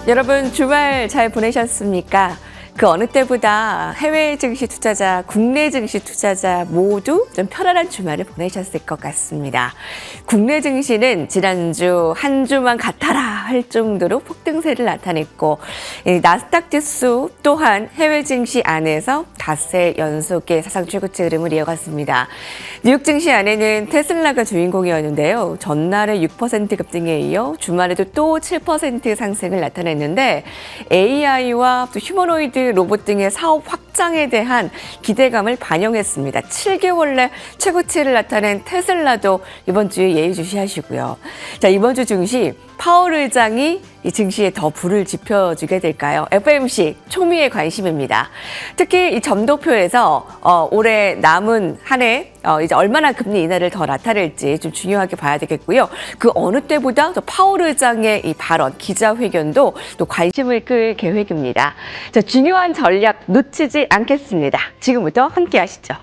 여러분 주말 잘 보내셨습니까? 그 어느 때보다 해외 증시 투자자, 국내 증시 투자자 모두 좀 편안한 주말을 보내셨을 것 같습니다. 국내 증시는 지난주 한 주만 같아라 할 정도로 폭등세를 나타냈고 나스닥 지수 또한 해외 증시 안에서 닷새 연속의 사상 최고치 흐름을 이어갔습니다. 뉴욕 증시 안에는 테슬라가 주인공이었는데요. 전날에 6% 급등에 이어 주말에도 또 7% 상승을 나타냈는데 AI와 또 휴머노이드 로봇 등의 사업 확장에 대한 기대감을 반영했습니다. 7개월 내 최고치를 나타낸 테슬라도 이번 주에 예의주시하시고요. 자, 이번 주 증시 파월 의장이 이 증시에 더 불을 지펴주게 될까요? FOMC 초미의 관심입니다. 특히 이 점도표에서 올해 남은 한 해 이제 얼마나 금리 인하를 더 나타낼지 좀 중요하게 봐야 되겠고요. 그 어느 때보다 더 파월 의장의 이 발언, 기자회견도 또 관심을 끌 계획입니다. 자, 중요한 전략 놓치지 않겠습니다. 지금부터 함께 하시죠.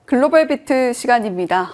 글로벌 비트 시간입니다.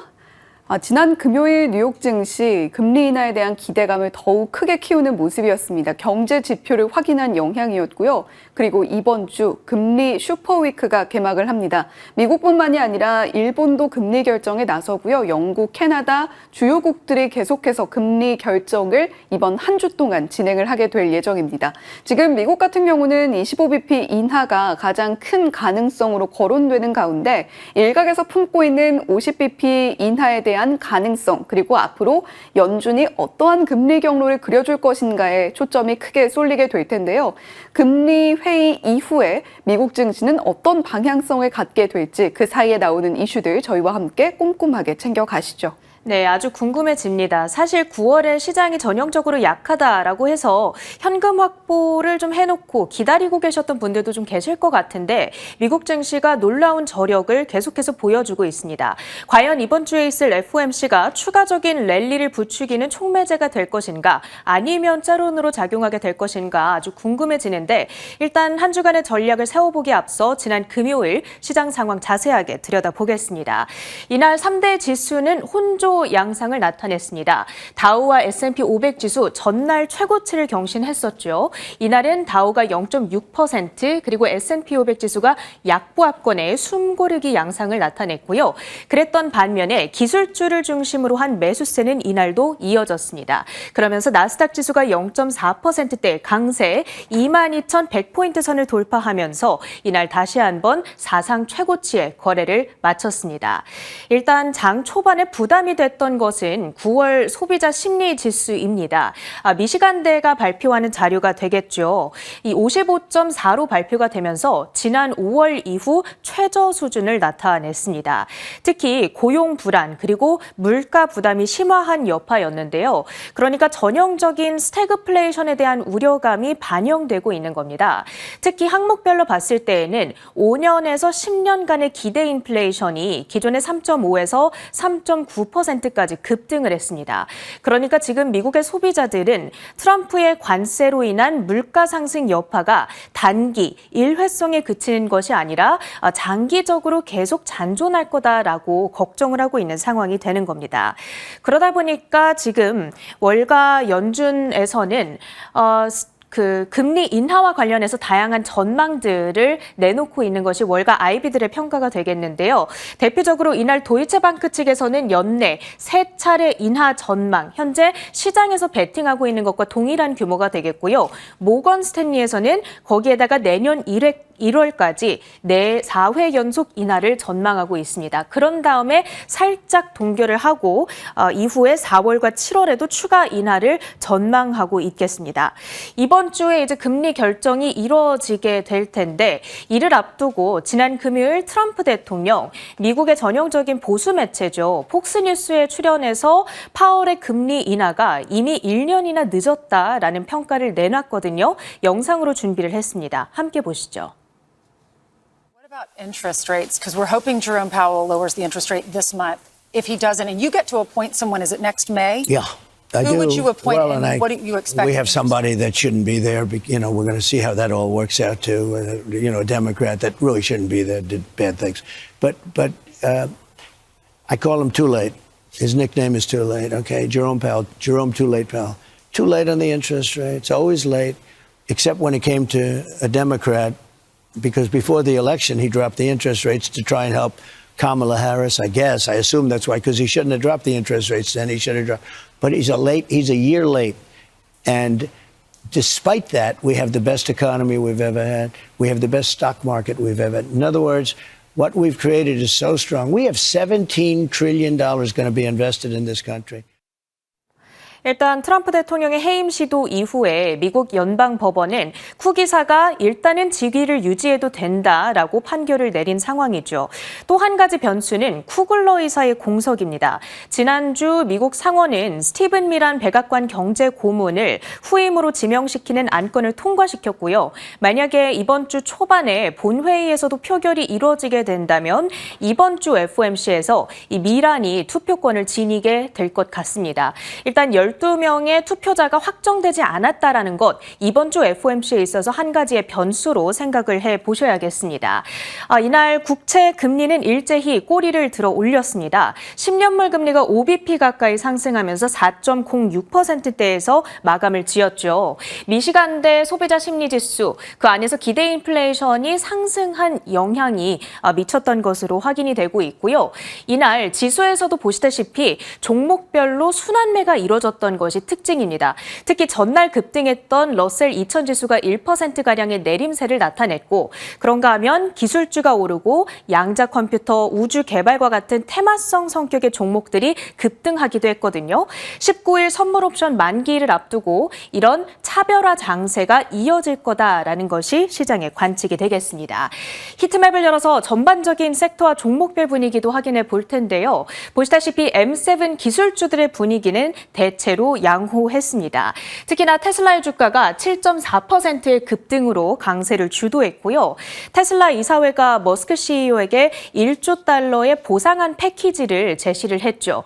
지난 금요일 뉴욕 증시 금리 인하에 대한 기대감을 더욱 크게 키우는 모습이었습니다. 경제 지표를 확인한 영향이었고요. 그리고 이번 주 금리 슈퍼위크가 개막을 합니다. 미국뿐만이 아니라 일본도 금리 결정에 나서고요. 영국, 캐나다 주요국들이 계속해서 금리 결정을 이번 한 주 동안 진행을 하게 될 예정입니다. 지금 미국 같은 경우는 25bp 인하가 가장 큰 가능성으로 거론되는 가운데 일각에서 품고 있는 50bp 인하에 대한 가능성, 그리고 앞으로 연준이 어떠한 금리 경로를 그려줄 것인가에 초점이 크게 쏠리게 될 텐데요. 금리 회의 이후에 미국 증시는 어떤 방향성을 갖게 될지 그 사이에 나오는 이슈들 저희와 함께 꼼꼼하게 챙겨가시죠. 네, 아주 궁금해집니다. 사실 9월에 시장이 전형적으로 약하다라고 해서 현금 확보를 좀 해놓고 기다리고 계셨던 분들도 좀 계실 것 같은데 미국 증시가 놀라운 저력을 계속해서 보여주고 있습니다. 과연 이번 주에 있을 FOMC가 추가적인 랠리를 부추기는 촉매제가 될 것인가 아니면 짤론으로 작용하게 될 것인가 아주 궁금해지는데 일단 한 주간의 전략을 세워보기에 앞서 지난 금요일 시장 상황 자세하게 들여다보겠습니다. 이날 3대 지수는 혼조 양상을 나타냈습니다. 다우와 S&P 500 지수 전날 최고치를 경신했었죠. 이날은 다우가 0.6% 그리고 S&P 500 지수가 약보합권의 숨고르기 양상을 나타냈고요. 그랬던 반면에 기술주를 중심으로 한 매수세는 이날도 이어졌습니다. 그러면서 나스닥 지수가 0.4%대 강세 22,100포인트 선을 돌파하면서 이날 다시 한번 사상 최고치의 거래를 마쳤습니다. 일단 장 초반에 부담이 됐던 것은 9월 소비자 심리 지수입니다. 미시간대가 발표하는 자료가 되겠죠. 이 55.4로 발표가 되면서 지난 5월 이후 최저 수준을 나타냈습니다. 특히 고용 불안 그리고 물가 부담이 심화한 여파였는데요. 그러니까 전형적인 스태그플레이션에 대한 우려감이 반영되고 있는 겁니다. 특히 항목별로 봤을 때에는 5년에서 10년간의 기대 인플레이션이 기존의 3.5에서 3.9%까지 급등을 했습니다. 그러니까 지금 미국의 소비자들은 트럼프의 관세로 인한 물가 상승 여파가 단기, 일회성에 그치는 것이 아니라 장기적으로 계속 잔존할 거다라고 걱정을 하고 있는 상황이 되는 겁니다. 그러다 보니까 지금 월가 연준에서는 그 금리 인하와 관련해서 다양한 전망들을 내놓고 있는 것이 월가 아이비들의 평가가 되겠는데요. 대표적으로 이날 도이체방크 측에서는 연내 3차례 인하 전망, 현재 시장에서 베팅하고 있는 것과 동일한 규모가 되겠고요. 모건 스탠리에서는 거기에다가 내년 1월까지 4회 연속 인하를 전망하고 있습니다. 그런 다음에 살짝 동결을 하고 이후에 4월과 7월에도 추가 인하를 전망하고 있겠습니다. 이번 주에 이제 금리 결정이 이루어지게 될 텐데 이를 앞두고 지난 금요일 트럼프 대통령 미국의 전형적인 보수 매체죠. 폭스뉴스에 출연해서 파월의 금리 인하가 이미 1년이나 늦었다라는 평가를 내놨거든요. 영상으로 준비를 했습니다. 함께 보시죠. What about interest rates? Because we're hoping Jerome Powell lowers the interest rate this month. If he doesn't, and you get to appoint someone, is it next May? Yeah, I do. Who would you appoint, Well, and what do you expect? We have somebody that shouldn't be there. You know, we're going to see how that all works out too. You know, a Democrat that really shouldn't be there did bad things. But I call him Too Late. His nickname is Too Late. Okay, Jerome Powell, Jerome Too Late Powell. Too late on the interest rate. It's always late, except when it came to a Democrat, because before the election he dropped the interest rates to try and help Kamala Harris, I guess. I assume that's why, because he shouldn't have dropped the interest rates then. He should have dropped. But he's a year late. And despite that, we have the best economy we've ever had. We have the best stock market we've ever had. In other words, what we've created is so strong. We have $17 trillion going to be invested in this country. 일단 트럼프 대통령의 해임 시도 이후에 미국 연방법원은 쿠 기사가 일단은 직위를 유지해도 된다라고 판결을 내린 상황이죠. 또 한 가지 변수는 쿠글러 의사의 공석입니다. 지난주 미국 상원은 스티븐 미란 백악관 경제고문을 후임으로 지명시키는 안건을 통과시켰고요. 만약에 이번 주 초반에 본회의에서도 표결이 이루어지게 된다면 이번 주 FOMC에서 이 미란이 투표권을 지니게 될 것 같습니다. 일단 12명의 투표자가 확정되지 않았다라는 것, 이번 주 FOMC에 있어서 한 가지의 변수로 생각을 해보셔야겠습니다. 이날 국채 금리는 일제히 꼬리를 들어 올렸습니다. 10년물 금리가 5bp 가까이 상승하면서 4.06%대에서 마감을 지었죠. 미시간대 소비자 심리지수, 그 안에서 기대 인플레이션이 상승한 영향이 미쳤던 것으로 확인이 되고 있고요. 이날 지수에서도 보시다시피 종목별로 순환매가 이뤄졌던 것이 특징입니다. 특히 전날 급등했던 러셀 2000 지수가 1%가량의 내림세를 나타냈고, 그런가 하면 기술주가 오르고 양자 컴퓨터, 우주 개발과 같은 테마성 성격의 종목들이 급등하기도 했거든요. 19일 선물 옵션 만기일을 앞두고 이런 차별화 장세가 이어질 거다라는 것이 시장의 관측이 되겠습니다. 히트맵을 열어서 전반적인 섹터와 종목별 분위기도 확인해 볼 텐데요. 보시다시피 M7 기술주들의 분위기는 대체로 양호했습니다. 특히나 테슬라의 주가가 7.4%의 급등으로 강세를 주도했고요. 테슬라 이사회가 머스크 CEO에게 1조 달러의 보상안 패키지를 제시를 했죠.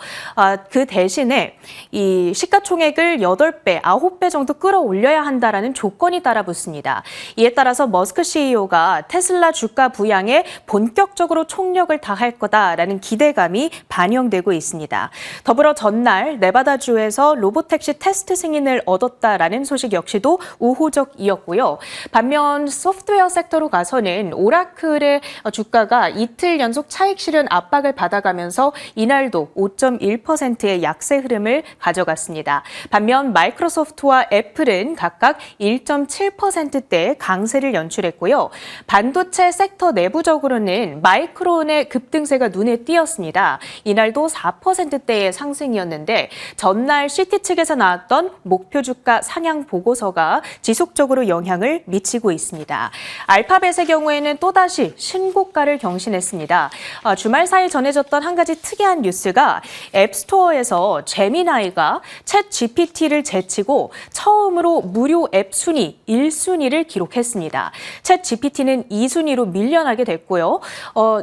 그 대신에 이 시가총액을 8배, 9배 정도 끌어올려야 한다라는 조건이 따라붙습니다. 이에 따라서 머스크 CEO가 테슬라 주가 부양에 본격적으로 총력을 다할 거다라는 기대감이 반영되고 있습니다. 더불어 전날 네바다주에서 로보택시 테스트 승인을 얻었다라는 소식 역시도 우호적이었고요. 반면 소프트웨어 섹터로 가서는 오라클의 주가가 이틀 연속 차익 실현 압박을 받아가면서 이날도 5.1%의 약세 흐름을 가져갔습니다. 반면 마이크로소프트와 애플은 각각 1.7%대의 강세를 연출했고요. 반도체 섹터 내부적으로는 마이크론의 급등세가 눈에 띄었습니다. 이날도 4%대의 상승이었는데 전날 CT 측에서 나왔던 목표 주가 상향 보고서가 지속적으로 영향을 미치고 있습니다. 알파벳의 경우에는 또다시 신고가를 경신했습니다. 주말 사이 전해졌던 한 가지 특이한 뉴스가 앱스토어에서 제미나이가 챗 GPT를 제치고 처음으로 무료 앱 순위 1순위를 기록했습니다. 챗 GPT는 2순위로 밀려나게 됐고요.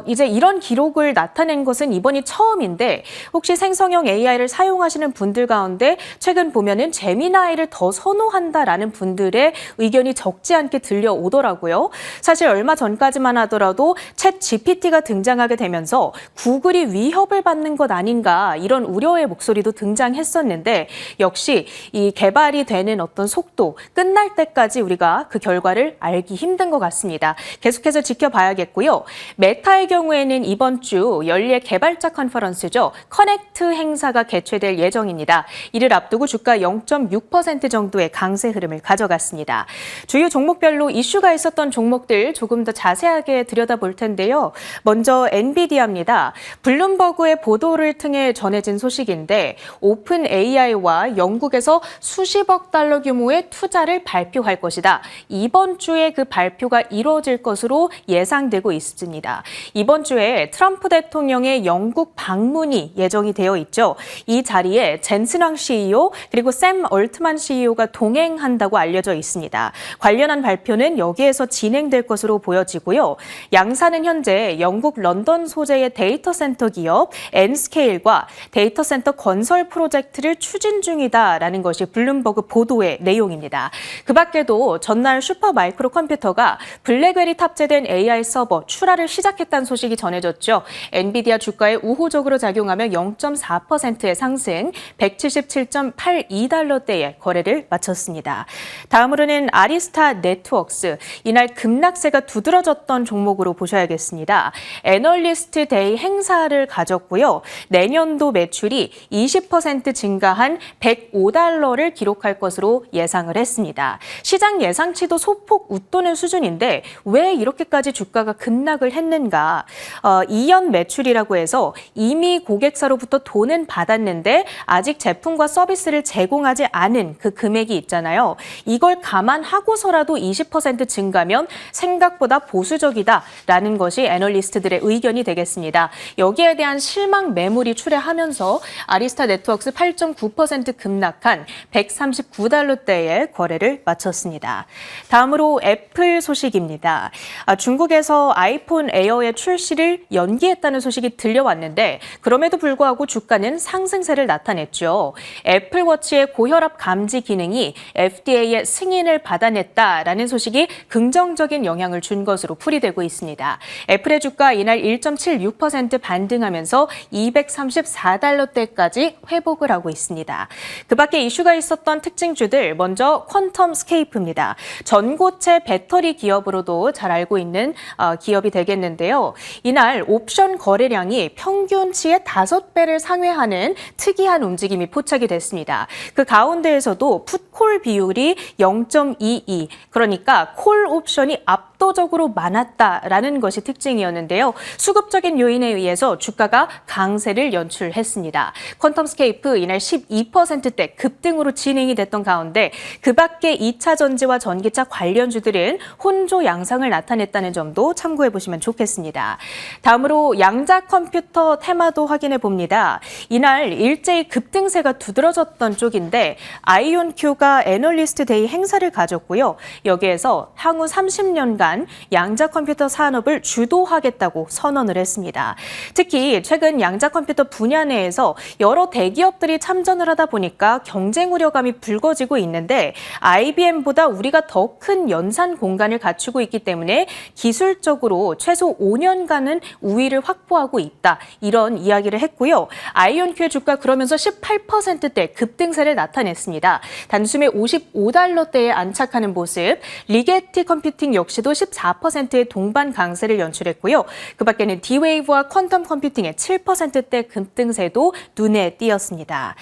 이제 이런 기록을 나타낸 것은 이번이 처음인데 혹시 생성형 AI를 사용하시는 분들 가운데 가운데 최근 보면은 제미나이를 더 선호한다라는 분들의 의견이 적지 않게 들려오더라고요. 사실 얼마 전까지만 하더라도 챗 GPT가 등장하게 되면서 구글이 위협을 받는 것 아닌가 이런 우려의 목소리도 등장했었는데 역시 이 개발이 되는 어떤 속도, 끝날 때까지 우리가 그 결과를 알기 힘든 것 같습니다. 계속해서 지켜봐야겠고요. 메타의 경우에는 이번 주 연례 개발자 컨퍼런스죠. 커넥트 행사가 개최될 예정입니다. 이를 앞두고 주가 0.6% 정도의 강세 흐름을 가져갔습니다. 주요 종목별로 이슈가 있었던 종목들 조금 더 자세하게 들여다볼 텐데요. 먼저 엔비디아입니다. 블룸버그의 보도를 통해 전해진 소식인데 오픈 AI와 영국에서 수십억 달러 규모의 투자를 발표할 것이다. 이번 주에 그 발표가 이루어질 것으로 예상되고 있습니다. 이번 주에 트럼프 대통령의 영국 방문이 예정이 되어 있죠. 이 자리에 젠슨 황 CEO 그리고 샘 얼트만 CEO가 동행한다고 알려져 있습니다. 관련한 발표는 여기에서 진행될 것으로 보여지고요. 양사는 현재 영국 런던 소재의 데이터 센터 기업 Nscale과 데이터 센터 건설 프로젝트를 추진 중이다라는 것이 블룸버그 보도의 내용입니다. 그 밖에도 전날 슈퍼마이크로 컴퓨터가 블랙웰이 탑재된 AI 서버 출하를 시작했다는 소식이 전해졌죠. 엔비디아 주가에 우호적으로 작용하며 0.4%의 상승, 177.82달러대의 거래를 마쳤습니다. 다음으로는 아리스타 네트워크스, 이날 급락세가 두드러졌던 종목으로 보셔야겠습니다. 애널리스트 데이 행사를 가졌고요. 내년도 매출이 20% 증가한 105달러를 기록할 것으로 예상을 했습니다. 시장 예상치도 소폭 웃도는 수준인데 왜 이렇게까지 주가가 급락을 했는가? 2년 매출이라고 해서 이미 고객사로부터 돈은 받았는데 아직 제품과 서비스를 제공하지 않은 그 금액이 있잖아요. 이걸 감안하고서라도 20% 증가면 생각보다 보수적이다라는 것이 애널리스트들의 의견이 되겠습니다. 여기에 대한 실망 매물이 출회하면서 아리스타 네트워크스 8.9% 급락한 139달러대의 거래를 마쳤습니다. 다음으로 애플 소식입니다. 중국에서 아이폰 에어의 출시를 연기했다는 소식이 들려왔는데 그럼에도 불구하고 주가는 상승세를 나타냈죠. 애플워치의 고혈압 감지 기능이 FDA의 승인을 받아냈다라는 소식이 긍정적인 영향을 준 것으로 풀이되고 있습니다. 애플의 주가 이날 1.76% 반등하면서 234달러대까지 회복을 하고 있습니다. 그 밖에 이슈가 있었던 특징주들 먼저 퀀텀스케이프입니다. 전고체 배터리 기업으로도 잘 알고 있는 기업이 되겠는데요. 이날 옵션 거래량이 평균치의 5배를 상회하는 특이한 움직임이 포착이 됐습니다. 그 가운데에서도 풋콜 비율이 0.22, 그러니까 콜 옵션이 압도적으로 많았다라는 것이 특징이었는데요. 수급적인 요인에 의해서 주가가 강세를 연출했습니다. 퀀텀스케이프 이날 12%대 급등으로 진행이 됐던 가운데 그 밖에 2차 전지와 전기차 관련주들은 혼조 양상을 나타냈다는 점도 참고해 보시면 좋겠습니다. 다음으로 양자 컴퓨터 테마도 확인해 봅니다. 이날 일제히 급등세가 두드러졌던 쪽인데 아이온큐가 애널리스트 데이 행사를 가졌고요. 여기에서 향후 30년간 양자 컴퓨터 산업을 주도하겠다고 선언을 했습니다. 특히 최근 양자 컴퓨터 분야 내에서 여러 대기업들이 참전을 하다 보니까 경쟁 우려감이 불거지고 있는데 IBM보다 우리가 더 큰 연산 공간을 갖추고 있기 때문에 기술적으로 최소 5년간은 우위를 확보하고 있다. 이런 이야기를 했고요. 아이온큐의 주가 그러면서 18%대 급등세를 나타냈습니다. 단숨에 55달러대에 안착하는 모습, 리게티 컴퓨팅 역시도 14%의 동반 강세를 연출했고요. 그 밖에는 D-Wave와 퀀텀 컴퓨팅의 7%대 급등세도 눈에 띄었습니다.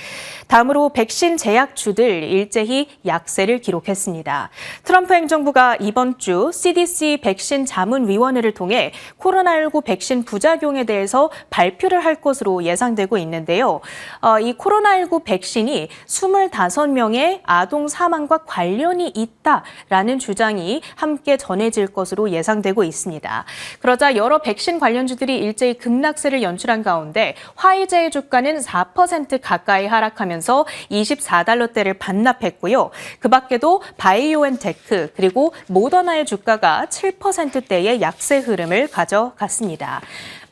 다음으로 백신 제약주들 일제히 약세를 기록했습니다. 트럼프 행정부가 이번 주 CDC 백신 자문위원회를 통해 코로나19 백신 부작용에 대해서 발표를 할 것으로 예상되고 있는데요. 이 코로나19 백신이 25명의 아동 사망과 관련이 있다라는 주장이 함께 전해질 것으로 예상되고 있습니다. 그러자 여러 백신 관련주들이 일제히 급락세를 연출한 가운데 화이자의 주가는 4% 가까이 하락하면서 24달러대를 반납했고요. 그 밖에도 바이오엔테크 그리고 모더나의 주가가 7%대의 약세 흐름을 가져갔습니다.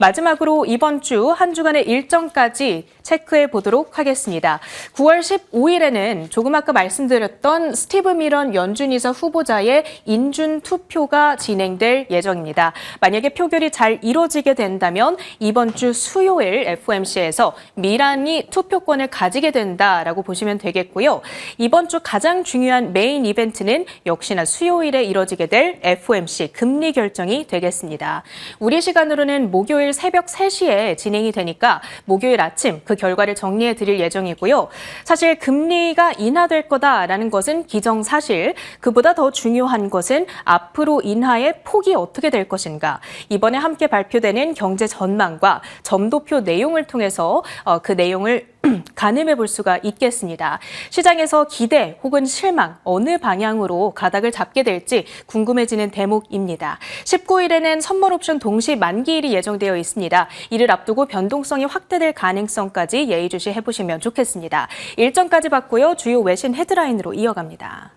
마지막으로 이번 주 한 주간의 일정까지 체크해 보도록 하겠습니다. 9월 15일에는 조금 아까 말씀드렸던 스티브 밀런 연준이사 후보자의 인준 투표가 진행될 예정입니다. 만약에 표결이 잘 이루어지게 된다면 이번 주 수요일 FOMC에서 밀란이 투표권을 가지게 된다라고 보시면 되겠고요. 이번 주 가장 중요한 메인 이벤트는 역시나 수요일에 이뤄지게 될 FOMC 금리 결정이 되겠습니다. 우리 시간으로는 목요일 새벽 3시에 진행이 되니까 목요일 아침 그 결과를 정리해 드릴 예정이고요. 사실 금리가 인하될 거다라는 것은 기정사실, 그보다 더 중요한 것은 앞으로 인하의 폭이 어떻게 될 것인가. 이번에 함께 발표되는 경제 전망과 점도표 내용을 통해서 그 내용을 가늠해 볼 수가 있겠습니다. 시장에서 기대 혹은 실망 어느 방향으로 가닥을 잡게 될지 궁금해지는 대목입니다. 19일에는 선물 옵션 동시 만기일이 예정되어 있습니다. 이를 앞두고 변동성이 확대될 가능성까지 예의주시해 보시면 좋겠습니다. 일정까지 봤고요. 주요 외신 헤드라인으로 이어갑니다.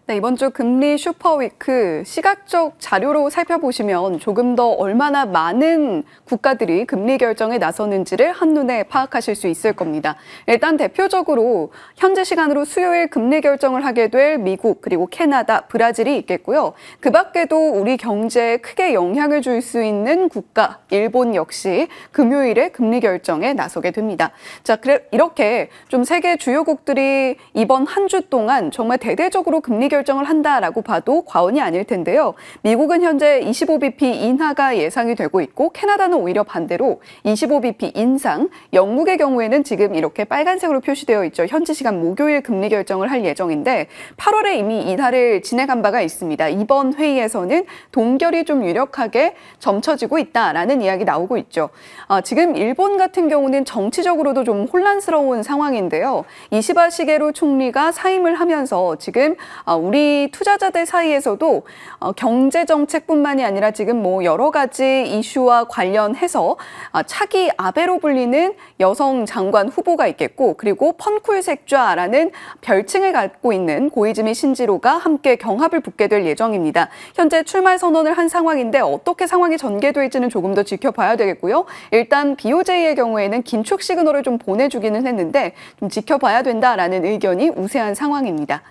네, 이번 주 금리 슈퍼위크 시각적 자료로 살펴보시면 조금 더 얼마나 많은 국가들이 금리 결정에 나서는지를 한눈에 파악하실 수 있을 겁니다. 일단 대표적으로 현재 시간으로 수요일 금리 결정을 하게 될 미국, 그리고 캐나다, 브라질이 있겠고요. 그 밖에도 우리 경제에 크게 영향을 줄 수 있는 국가, 일본 역시 금요일에 금리 결정에 나서게 됩니다. 자, 이렇게 좀 세계 주요국들이 이번 한 주 동안 정말 대대적으로 금리 결정을 한다라고 봐도 과언이 아닐 텐데요. 미국은 현재 25bp 인하가 예상이 되고 있고 캐나다는 오히려 반대로 25bp 인상, 영국의 경우에는 지금 이렇게 빨간색으로 표시되어 있죠. 현지 시간 목요일 금리 결정을 할 예정인데 8월에 이미 인하를 진행한 바가 있습니다. 이번 회의에서는 동결이 좀 유력하게 점쳐지고 있다라는 이야기 나오고 있죠. 지금 일본 같은 경우는 정치적으로도 좀 혼란스러운 상황인데요. 이시바 시게루 총리가 사임을 하면서 지금 우리 투자자들 사이에서도 경제 정책뿐만이 아니라 지금 뭐 여러 가지 이슈와 관련해서 차기 아베로 불리는 여성 장관 후보가 있겠고, 그리고 펀쿨색좌라는 별칭을 갖고 있는 고이즈미 신지로가 함께 경합을 붙게 될 예정입니다. 현재 출마 선언을 한 상황인데 어떻게 상황이 전개될지는 조금 더 지켜봐야 되겠고요. 일단 BOJ의 경우에는 긴축 시그널을 좀 보내주기는 했는데 좀 지켜봐야 된다라는 의견이 우세한 상황입니다.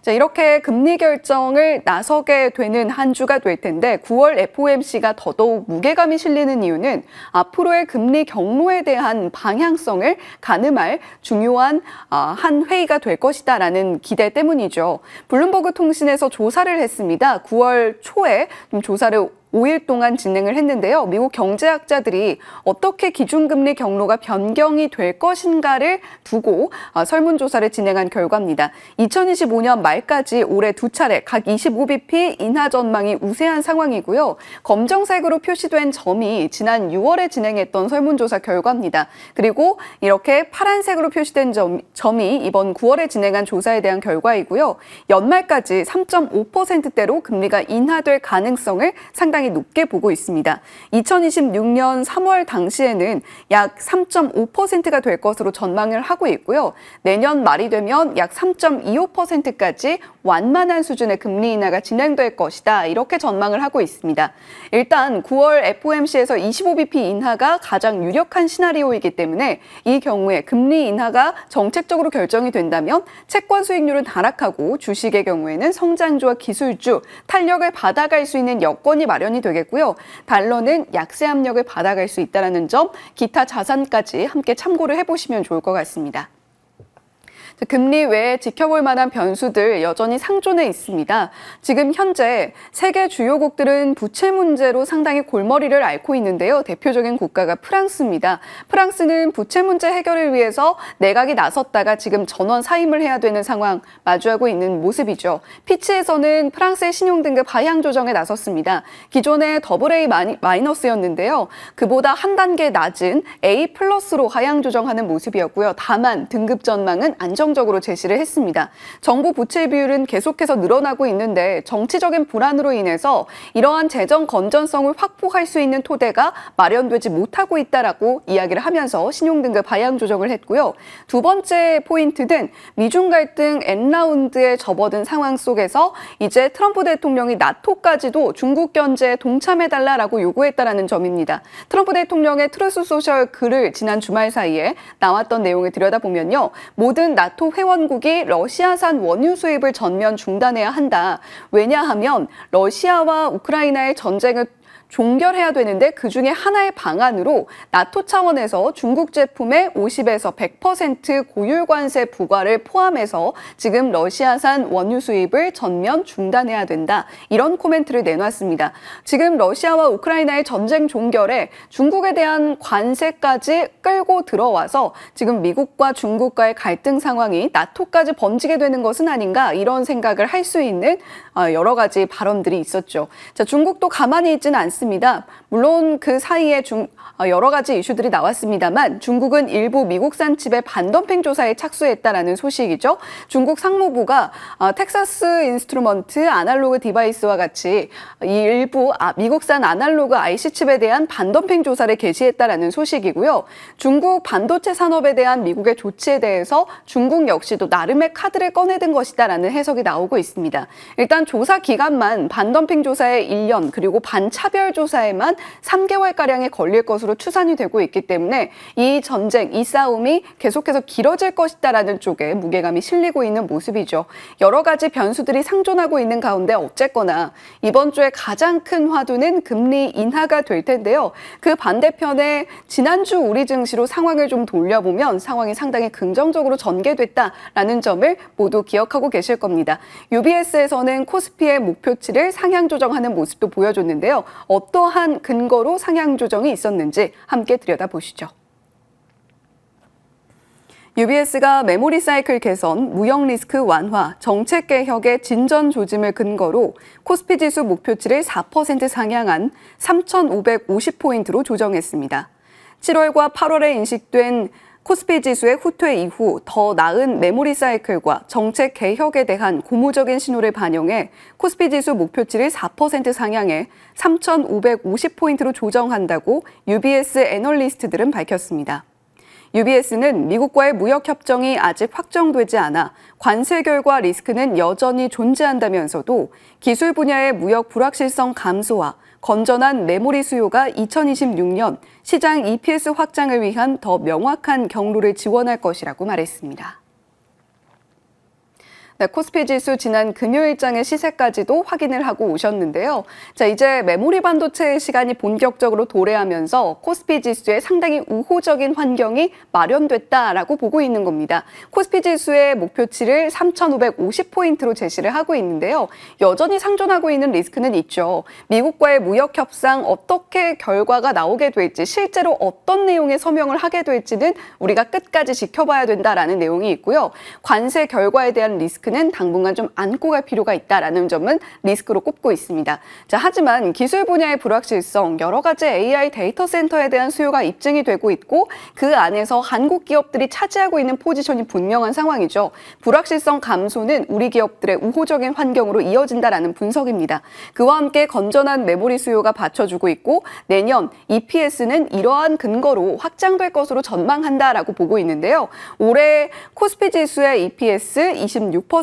자, 이렇게 금리 결정을 나서게 되는 한 주가 될 텐데 9월 FOMC가 더더욱 무게감이 실리는 이유는 앞으로의 금리 경로에 대한 방향성을 가늠할 중요한 한 회의가 될 것이다라는 기대 때문이죠. 블룸버그 통신에서 조사를 했습니다. 9월 초에 좀 조사를 5일 동안 진행을 했는데요. 미국 경제학자들이 어떻게 기준금리 경로가 변경이 될 것인가를 두고 설문조사를 진행한 결과입니다. 2025년 말까지 올해 두 차례 각 25bp 인하 전망이 우세한 상황이고요. 검정색으로 표시된 점이 지난 6월에 진행했던 설문조사 결과입니다. 그리고 이렇게 파란색으로 표시된 점이 이번 9월에 진행한 조사에 대한 결과이고요. 연말까지 3.5%대로 금리가 인하될 가능성을 상당히 높게 보고 있습니다. 2026년 3월 당시에는 약 3.5%가 될 것으로 전망을 하고 있고요. 내년 말이 되면 약 3.25%까지 완만한 수준의 금리 인하가 진행될 것이다. 이렇게 전망을 하고 있습니다. 일단 9월 FOMC에서 25bp 인하가 가장 유력한 시나리오이기 때문에 이 경우에 금리 인하가 정책적으로 결정이 된다면 채권 수익률은 하락하고 주식의 경우에는 성장주와 기술주, 탄력을 받아갈 수 있는 여건이 마련이 되겠고요. 달러는 약세 압력을 받아갈 수 있다는 점, 기타 자산까지 함께 참고를 해보시면 좋을 것 같습니다. 금리 외에 지켜볼 만한 변수들 여전히 상존해 있습니다. 지금 현재 세계 주요국들은 부채 문제로 상당히 골머리를 앓고 있는데요. 대표적인 국가가 프랑스입니다. 프랑스는 부채 문제 해결을 위해서 내각이 나섰다가 지금 전원 사임을 해야 되는 상황 마주하고 있는 모습이죠. 피치에서는 프랑스의 신용등급 하향 조정에 나섰습니다. 기존에 AA 마이너스였는데요. 그보다 한 단계 낮은 A 플러스로 하향 조정하는 모습이었고요. 다만 등급 전망은 안 안정적으로 제시를 했습니다. 정부 부채 비율은 계속해서 늘어나고 있는데 정치적인 불안으로 인해서 이러한 재정 건전성을 확보할 수 있는 토대가 마련되지 못하고 있다라고 이야기를 하면서 신용등급 하향 조정을 했고요. 두 번째 포인트는 미중 갈등 N라운드에 접어든 상황 속에서 이제 트럼프 대통령이 나토까지도 중국 견제에 동참해달라라고 요구했다라는 점입니다. 트럼프 대통령의 트루스 소셜 글을 지난 주말 사이에 나왔던 내용을 들여다보면요. 모든 나토 회원국이 러시아산 원유 수입을 전면 중단해야 한다. 왜냐하면 러시아와 우크라이나의 전쟁을 종결해야 되는데 그중에 하나의 방안으로 나토 차원에서 중국 제품의 50에서 100% 고율 관세 부과를 포함해서 지금 러시아산 원유 수입을 전면 중단해야 된다. 이런 코멘트를 내놨습니다. 지금 러시아와 우크라이나의 전쟁 종결에 중국에 대한 관세까지 끌고 들어와서 지금 미국과 중국과의 갈등 상황이 나토까지 번지게 되는 것은 아닌가 이런 생각을 할 수 있는 여러 가지 발언들이 있었죠. 자, 중국도 가만히 있지는 않습니다. 물론 그 사이에 여러 가지 이슈들이 나왔습니다만 중국은 일부 미국산 칩의 반덤핑 조사에 착수했다라는 소식이죠. 중국 상무부가 텍사스 인스트루먼트 아날로그 디바이스와 같이 일부 미국산 아날로그 IC 칩에 대한 반덤핑 조사를 개시했다라는 소식이고요. 중국 반도체 산업에 대한 미국의 조치에 대해서 중국 역시도 나름의 카드를 꺼내든 것이다라는 해석이 나오고 있습니다. 일단 조사 기간만 반덤핑 조사에 1년 그리고 반차별 조사에만 3개월가량이 걸릴 것으로 추산이 되고 있기 때문에 이 전쟁, 이 싸움이 계속해서 길어질 것이다라는 쪽에 무게감이 실리고 있는 모습이죠. 여러 가지 변수들이 상존하고 있는 가운데 어쨌거나 이번 주에 가장 큰 화두는 금리 인하가 될 텐데요. 그 반대편에 지난주 우리 증시로 상황을 좀 돌려보면 상황이 상당히 긍정적으로 전개됐다라는 점을 모두 기억하고 계실 겁니다. UBS에서는 코스피의 목표치를 상향 조정하는 모습도 보여줬는데요. 어떠한 근거로 상향 조정이 있었는지 함께 들여다보시죠. UBS가 메모리 사이클 개선, 무역 리스크 완화, 정책 개혁의 진전 조짐을 근거로 코스피 지수 목표치를 4% 상향한 3,550포인트로 조정했습니다. 7월과 8월에 인식된 코스피 지수의 후퇴 이후 더 나은 메모리 사이클과 정책 개혁에 대한 고무적인 신호를 반영해 코스피 지수 목표치를 4% 상향해 3,550포인트로 조정한다고 UBS 애널리스트들은 밝혔습니다. UBS는 미국과의 무역 협정이 아직 확정되지 않아 관세 결과 리스크는 여전히 존재한다면서도 기술 분야의 무역 불확실성 감소와 건전한 메모리 수요가 2026년 시장 EPS 확장을 위한 더 명확한 경로를 지원할 것이라고 말했습니다. 네, 코스피 지수 지난 금요일장의 시세까지도 확인을 하고 오셨는데요. 자, 이제 메모리 반도체의 시간이 본격적으로 도래하면서 코스피 지수에 상당히 우호적인 환경이 마련됐다라고 보고 있는 겁니다. 코스피 지수의 목표치를 3,550포인트로 제시를 하고 있는데요. 여전히 상존하고 있는 리스크는 있죠. 미국과의 무역 협상 어떻게 결과가 나오게 될지, 실제로 어떤 내용의 서명을 하게 될지는 우리가 끝까지 지켜봐야 된다라는 내용이 있고요. 관세 결과에 대한 리스크는 당분간 좀 안고 갈 필요가 있다라는 점은 리스크로 꼽고 있습니다. 자, 하지만 기술 분야의 불확실성, 여러 가지 AI 데이터 센터에 대한 수요가 입증이 되고 있고 그 안에서 한국 기업들이 차지하고 있는 포지션이 분명한 상황이죠. 불확실성 감소는 우리 기업들의 우호적인 환경으로 이어진다라는 분석입니다. 그와 함께 건전한 메모리 수요가 받쳐주고 있고 내년 EPS는 이러한 근거로 확장될 것으로 전망한다라고 보고 있는데요. 올해 코스피 지수의 EPS 26%,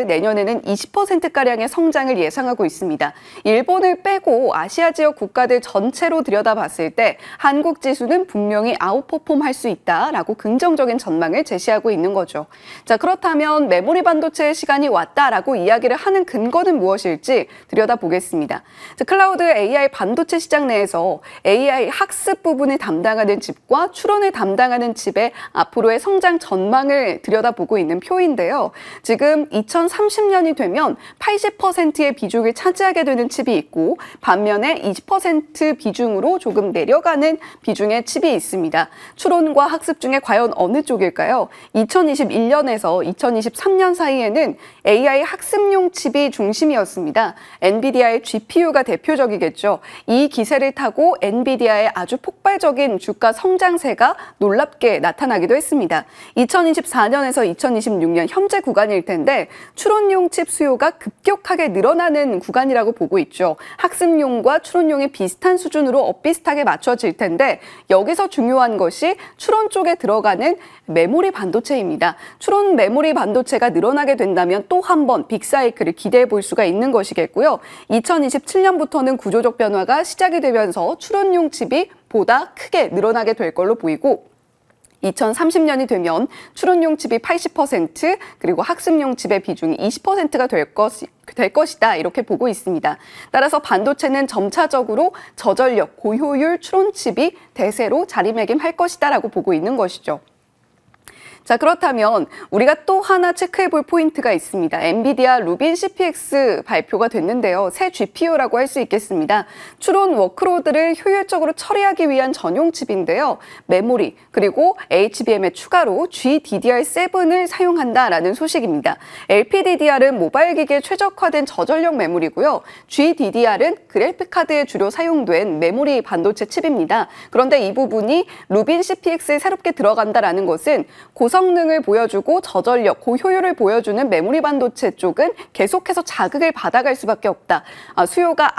내년에는 20%가량의 성장을 예상하고 있습니다. 일본을 빼고 아시아 지역 국가들 전체로 들여다봤을 때 한국 지수는 분명히 아웃퍼폼할 수 있다라고 긍정적인 전망을 제시하고 있는 거죠. 자, 그렇다면 메모리 반도체의 시간이 왔다라고 이야기를 하는 근거는 무엇일지 들여다보겠습니다. 자, 클라우드 AI 반도체 시장 내에서 AI 학습 부분을 담당하는 칩과 추론을 담당하는 칩의 앞으로의 성장 전망을 들여다보고 있는 표인데요. 지금 지금 2030년이 되면 80%의 비중을 차지하게 되는 칩이 있고 반면에 20% 비중으로 조금 내려가는 비중의 칩이 있습니다. 추론과 학습 중에 과연 어느 쪽일까요? 2021년에서 2023년 사이에는 AI 학습용 칩이 중심이었습니다. 엔비디아의 GPU가 대표적이겠죠. 이 기세를 타고 엔비디아의 아주 폭발적인 주가 성장세가 놀랍게 나타나기도 했습니다. 2024년에서 2026년 현재 구간일 텐데 추론용 칩 수요가 급격하게 늘어나는 구간이라고 보고 있죠. 학습용과 추론용이 비슷한 수준으로 엇비슷하게 맞춰질 텐데 여기서 중요한 것이 추론 쪽에 들어가는 메모리 반도체입니다. 추론 메모리 반도체가 늘어나게 된다면 또 한 번 빅사이클을 기대해 볼 수가 있는 것이겠고요. 2027년부터는 구조적 변화가 시작이 되면서 추론용 칩이 보다 크게 늘어나게 될 걸로 보이고 2030년이 되면 추론용 칩이 80% 그리고 학습용 칩의 비중이 20%가 될 것이다 이렇게 보고 있습니다. 따라서 반도체는 점차적으로 저전력, 고효율 추론 칩이 대세로 자리매김할 것이다라고 보고 있는 것이죠. 자, 그렇다면 우리가 또 하나 체크해 볼 포인트가 있습니다. 엔비디아 루빈 CPX 발표가 됐는데요. 새 GPU라고 할 수 있겠습니다. 추론 워크로드를 효율적으로 처리하기 위한 전용 칩인데요. 메모리 그리고 HBM에 추가로 GDDR7을 사용한다라는 소식입니다. LPDDR은 모바일 기기에 최적화된 저전력 메모리고요. GDDR은 그래픽 카드에 주로 사용된 메모리 반도체 칩입니다. 그런데 이 부분이 루빈 CPX에 새롭게 들어간다라는 것은 고성능을 보여주고 저전력, 고효율을 보여주는 메모리 반도체 쪽은 계속해서 자극을 받아갈 수밖에 없다. 수요가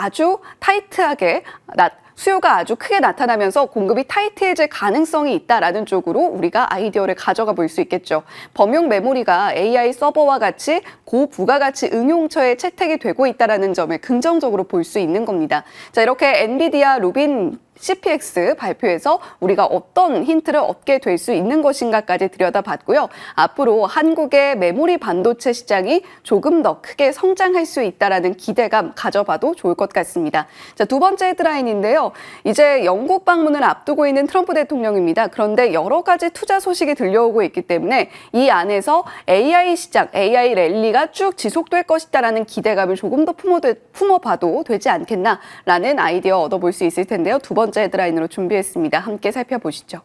아주 크게 나타나면서 공급이 타이트해질 가능성이 있다라는 쪽으로 우리가 아이디어를 가져가 볼 수 있겠죠. 범용 메모리가 AI 서버와 같이 고부가가치 응용처에 채택이 되고 있다는 점을 긍정적으로 볼 수 있는 겁니다. 자, 이렇게 엔비디아 루빈 CPX 발표에서 우리가 어떤 힌트를 얻게 될 수 있는 것인가까지 들여다봤고요. 앞으로 한국의 메모리 반도체 시장이 조금 더 크게 성장할 수 있다라는 기대감 가져봐도 좋을 것 같습니다. 자, 두 번째 헤드라인인데요. 이제 영국 방문을 앞두고 있는 트럼프 대통령입니다. 그런데 여러 가지 투자 소식이 들려오고 있기 때문에 이 안에서 AI 시장, AI 랠리가 쭉 지속될 것이다라는 기대감을 조금 더 품어봐도 되지 않겠나라는 아이디어 얻어볼 수 있을 텐데요. 두 번째 헤드라인으로 준비했습니다. 함께 살펴보시죠.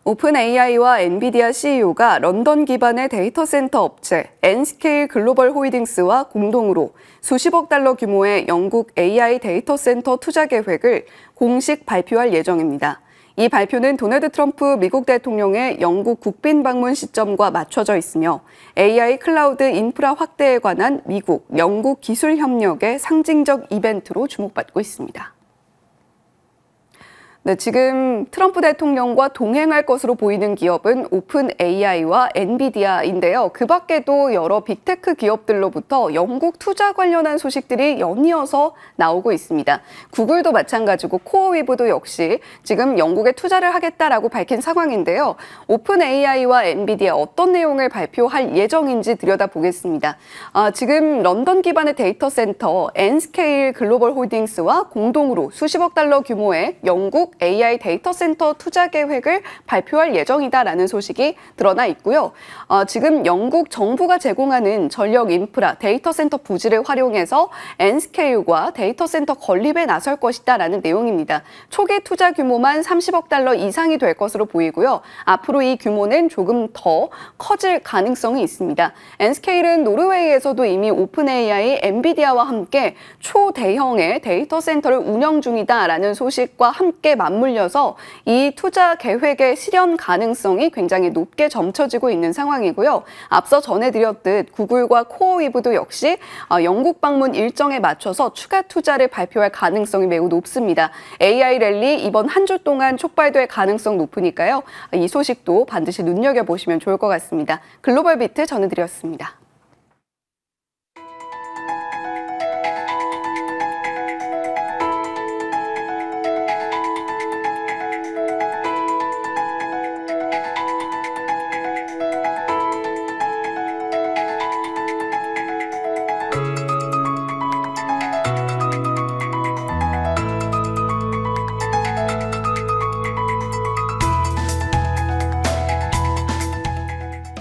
오픈AI와 엔비디아 CEO가 런던 기반의 데이터 센터 업체 Nscale 글로벌 홀딩스와 공동으로 수십억 달러 규모의 영국 AI 데이터 센터 투자 계획을 공식 발표할 예정입니다. 이 발표는 도널드 트럼프 미국 대통령의 영국 국빈 방문 시점과 맞춰져 있으며 AI 클라우드 인프라 확대에 관한 미국, 영국 기술 협력의 상징적 이벤트로 주목받고 있습니다. 네, 지금 트럼프 대통령과 동행할 것으로 보이는 기업은 오픈AI와 엔비디아인데요. 그 밖에도 여러 빅테크 기업들로부터 영국 투자 관련한 소식들이 연이어서 나오고 있습니다. 구글도 마찬가지고 코어위브도 역시 지금 영국에 투자를 하겠다라고 밝힌 상황인데요. 오픈AI와 엔비디아 어떤 내용을 발표할 예정인지 들여다보겠습니다. 지금 런던 기반의 데이터 센터 Nscale 글로벌 홀딩스와 공동으로 수십억 달러 규모의 영국 AI 데이터 센터 투자 계획을 발표할 예정이다라는 소식이 드러나 있고요. 지금 영국 정부가 제공하는 전력 인프라, 데이터 센터 부지를 활용해서 Nscale과 데이터 센터 건립에 나설 것이다라는 내용입니다. 초기 투자 규모만 30억 달러 이상이 될 것으로 보이고요. 앞으로 이 규모는 조금 더 커질 가능성이 있습니다. Nscale은 노르웨이에서도 이미 오픈AI, 엔비디아와 함께 초대형의 데이터 센터를 운영 중이다라는 소식과 함께 맞물려서 이 투자 계획의 실현 가능성이 굉장히 높게 점쳐지고 있는 상황이고요. 앞서 전해드렸듯 구글과 코어위브도 역시 영국 방문 일정에 맞춰서 추가 투자를 발표할 가능성이 매우 높습니다. AI 랠리 이번 한 주 동안 촉발될 가능성 높으니까요. 이 소식도 반드시 눈여겨보시면 좋을 것 같습니다. 글로벌 비트 전해드렸습니다.